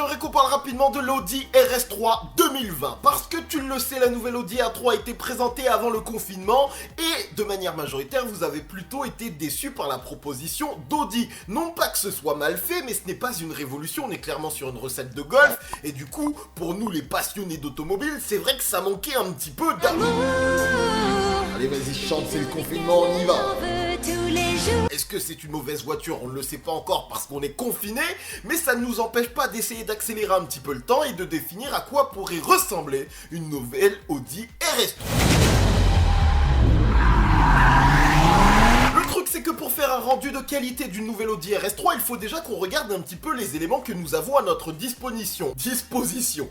j'aimerais qu'on parle rapidement de l'Audi RS3 2020. Parce que tu le sais, la nouvelle Audi A3 a été présentée avant le confinement et de manière majoritaire, vous avez plutôt été déçus par la proposition d'Audi. Non pas que ce soit mal fait, mais ce n'est pas une révolution, on est clairement sur une recette de golf. Et du coup, pour nous les passionnés d'automobile, c'est vrai que ça manquait un petit peu d'amour. Allez, vas-y, chante, c'est le confinement, on y va. Est-ce que c'est une mauvaise voiture? On ne le sait pas encore parce qu'on est confiné, mais ça ne nous empêche pas d'essayer d'accélérer un petit peu le temps et de définir à quoi pourrait ressembler une nouvelle Audi RS3. C'est que pour faire un rendu de qualité d'une nouvelle Audi RS3, il faut déjà qu'on regarde un petit peu les éléments que nous avons à notre disposition.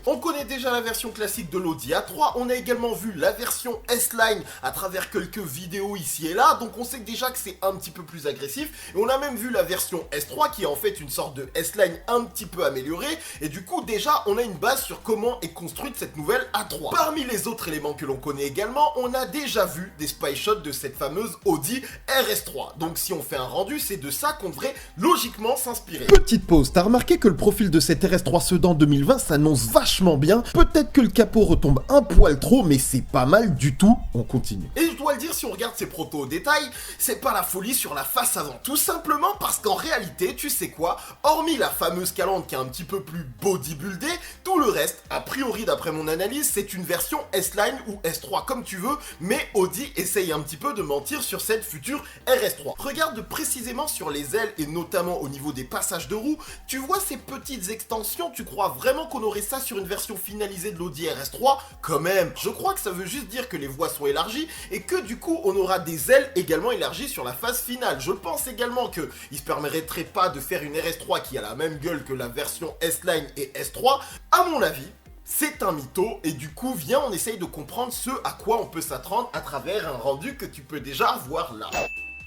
On connaît déjà la version classique de l'Audi A3, on a également vu la version S-Line à travers quelques vidéos ici et là, donc on sait déjà que c'est un petit peu plus agressif, et on a même vu la version S3 qui est en fait une sorte de S-Line un petit peu améliorée, et du coup déjà on a une base sur comment est construite cette nouvelle A3. Parmi les autres éléments que l'on connaît également, on a déjà vu des spy shots de cette fameuse Audi RS3. Donc si on fait un rendu, c'est de ça qu'on devrait logiquement s'inspirer. Petite pause, t'as remarqué que le profil de cette RS3 Sedan 2020 s'annonce vachement bien. Peut-être que le capot retombe un poil trop, mais c'est pas mal du tout. On continue. Et je dois le dire, si on regarde ces protos au détail, c'est pas la folie sur la face avant. Tout simplement parce qu'en réalité, tu sais quoi, hormis la fameuse calandre qui est un petit peu plus bodybuildée, tout le reste, a priori d'après mon analyse, c'est une version S-Line ou S3 comme tu veux, mais Audi essaye un petit peu de mentir sur cette future RS3. Regarde précisément sur les ailes et notamment au niveau des passages de roues, tu vois ces petites extensions, tu crois vraiment qu'on aurait ça sur une version finalisée de l'Audi RS3? Quand même, je crois que ça veut juste dire que les voies sont élargies et que du coup on aura des ailes également élargies sur la phase finale. Je pense également qu'il se permettrait pas de faire une RS3 qui a la même gueule que la version S-Line et S3, à mon avis. C'est un mytho et du coup viens on essaye de comprendre ce à quoi on peut s'attendre à travers un rendu que tu peux déjà voir là.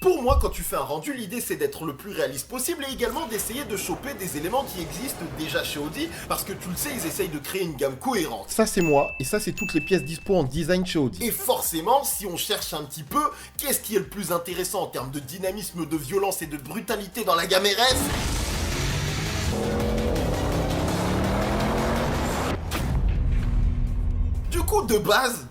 Pour moi, quand tu fais un rendu, l'idée c'est d'être le plus réaliste possible et également d'essayer de choper des éléments qui existent déjà chez Audi parce que tu le sais, ils essayent de créer une gamme cohérente. Ça c'est moi et ça c'est toutes les pièces dispo en design chez Audi. Et forcément, si on cherche un petit peu, qu'est-ce qui est le plus intéressant en termes de dynamisme, de violence et de brutalité dans la gamme RS ? Du coup, de base,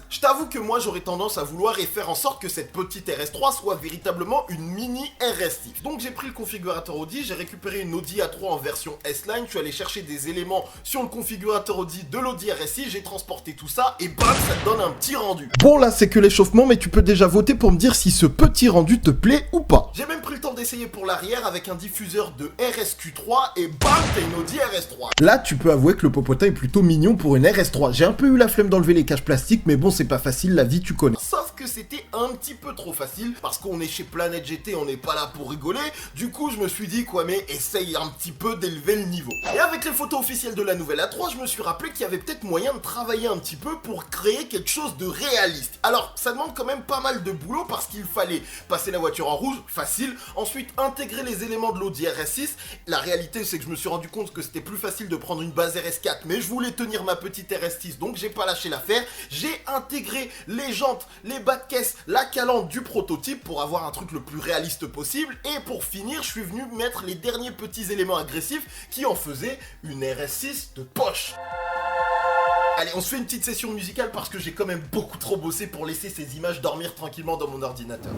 je t'avoue que moi j'aurais tendance à vouloir et faire en sorte que cette petite RS3 soit véritablement une mini RS6. Donc j'ai pris le configurateur Audi, j'ai récupéré une Audi A3 en version S-Line, je suis allé chercher des éléments sur le configurateur Audi de l'Audi RS6, j'ai transporté tout ça et bam, ça te donne un petit rendu. Bon là c'est que l'échauffement, mais tu peux déjà voter pour me dire si ce petit rendu te plaît ou pas. J'ai même pris le temps d'essayer pour l'arrière avec un diffuseur de RSQ3 et bam, t'as une Audi RS3. Là tu peux avouer que le popotin est plutôt mignon pour une RS3. J'ai un peu eu la flemme d'enlever les caches plastiques, mais bon c'est pas facile, la vie tu connais. Sauf que c'était un petit peu trop facile, parce qu'on est chez Planète GT, on n'est pas là pour rigoler, du coup je me suis dit quoi mais essaye un petit peu d'élever le niveau. Et avec les photos officielles de la nouvelle A3, je me suis rappelé qu'il y avait peut-être moyen de travailler un petit peu pour créer quelque chose de réaliste. Alors ça demande quand même pas mal de boulot parce qu'il fallait passer la voiture en rouge, facile, ensuite intégrer les éléments de l'Audi RS6. La réalité c'est que je me suis rendu compte que c'était plus facile de prendre une base RS4, mais je voulais tenir ma petite RS6, donc j'ai pas lâché l'affaire. J'ai intégré les jantes, les bas de caisse, la calandre du prototype pour avoir un truc le plus réaliste possible. Et pour finir, je suis venu mettre les derniers petits éléments agressifs qui en faisaient une RS6 de poche. Allez, on se fait une petite session musicale parce que j'ai quand même beaucoup trop bossé pour laisser ces images dormir tranquillement dans mon ordinateur.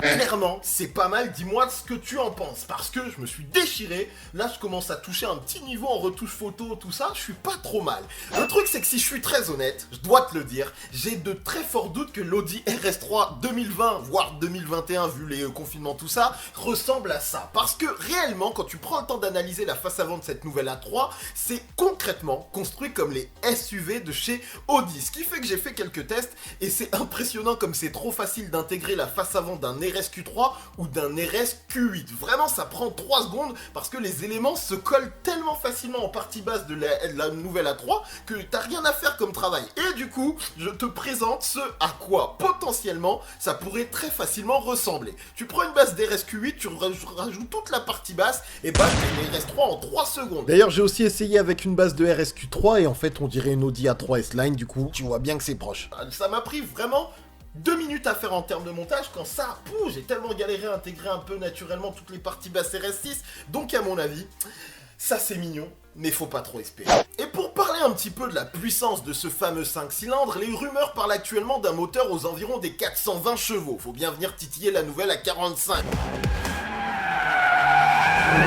Clairement, c'est pas mal, dis-moi ce que tu en penses, parce que je me suis déchiré, là je commence à toucher un petit niveau en retouche photo, tout ça, je suis pas trop mal. Le truc c'est que si je suis très honnête, je dois te le dire, j'ai de très forts doutes que l'Audi RS3 2020, voire 2021 vu les confinements tout ça, ressemble à ça. Parce que réellement, quand tu prends le temps d'analyser la face avant de cette nouvelle A3, c'est concrètement construit comme les SUV de chez Audi. Ce qui fait que j'ai fait quelques tests et c'est impressionnant comme c'est trop facile d'intégrer la face avant d'un RSQ3 ou d'un RSQ8. Vraiment, ça prend 3 secondes parce que les éléments se collent tellement facilement en partie basse de la nouvelle A3 que t'as rien à faire comme travail. Et du coup, je te présente ce à quoi potentiellement ça pourrait très facilement ressembler. Tu prends une base d'RSQ8, tu rajoutes toute la partie basse et bam, t'as une RS3 en 3 secondes. D'ailleurs, j'ai aussi essayé avec une base de RSQ3 et en fait, on dirait une Audi A3 S-Line, du coup, tu vois bien que c'est proche. Ça m'a pris vraiment 2 minutes à faire en termes de montage, quand ça, j'ai tellement galéré à intégrer un peu naturellement toutes les parties basses RS6, donc à mon avis, ça c'est mignon, mais faut pas trop espérer. Et pour parler un petit peu de la puissance de ce fameux 5 cylindres, les rumeurs parlent actuellement d'un moteur aux environs des 420 chevaux, faut bien venir titiller la nouvelle à 45.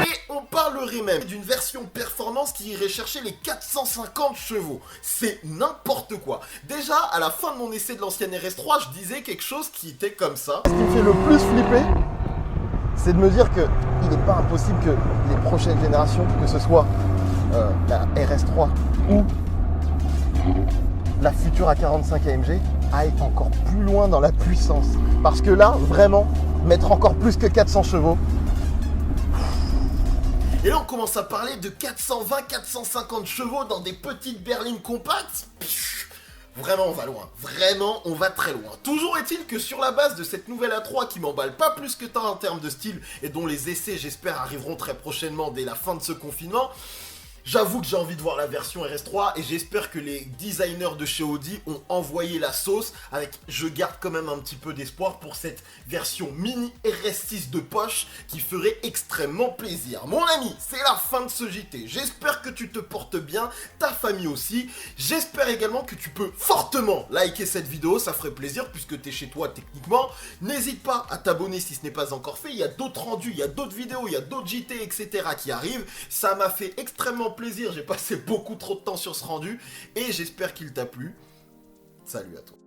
Et on parlerait même d'une version performance qui irait chercher les 450 chevaux. C'est n'importe quoi. Déjà, à la fin de mon essai de l'ancienne RS3, je disais quelque chose qui était comme ça. Ce qui me fait le plus flipper, c'est de me dire que il n'est pas impossible que les prochaines générations, que ce soit la RS3 ou la future A45 AMG, aillent encore plus loin dans la puissance. Parce que là, vraiment, mettre encore plus que 400 chevaux, et là on commence à parler de 420-450 chevaux dans des petites berlines compactes. Vraiment on va loin, vraiment on va très loin. Toujours est-il que sur la base de cette nouvelle A3 qui m'emballe pas plus que tant en termes de style et dont les essais j'espère arriveront très prochainement dès la fin de ce confinement, j'avoue que j'ai envie de voir la version RS3 et j'espère que les designers de chez Audi ont envoyé la sauce avec, je garde quand même un petit peu d'espoir pour cette version mini RS6 de poche qui ferait extrêmement plaisir. Mon ami, c'est la fin de ce JT. J'espère que tu te portes bien, ta famille aussi. J'espère également que tu peux fortement liker cette vidéo, ça ferait plaisir puisque tu es chez toi techniquement. N'hésite pas à t'abonner si ce n'est pas encore fait, il y a d'autres rendus, il y a d'autres vidéos, il y a d'autres JT, etc. qui arrivent. Ça m'a fait extrêmement plaisir, j'ai passé beaucoup trop de temps sur ce rendu et j'espère qu'il t'a plu. Salut à toi.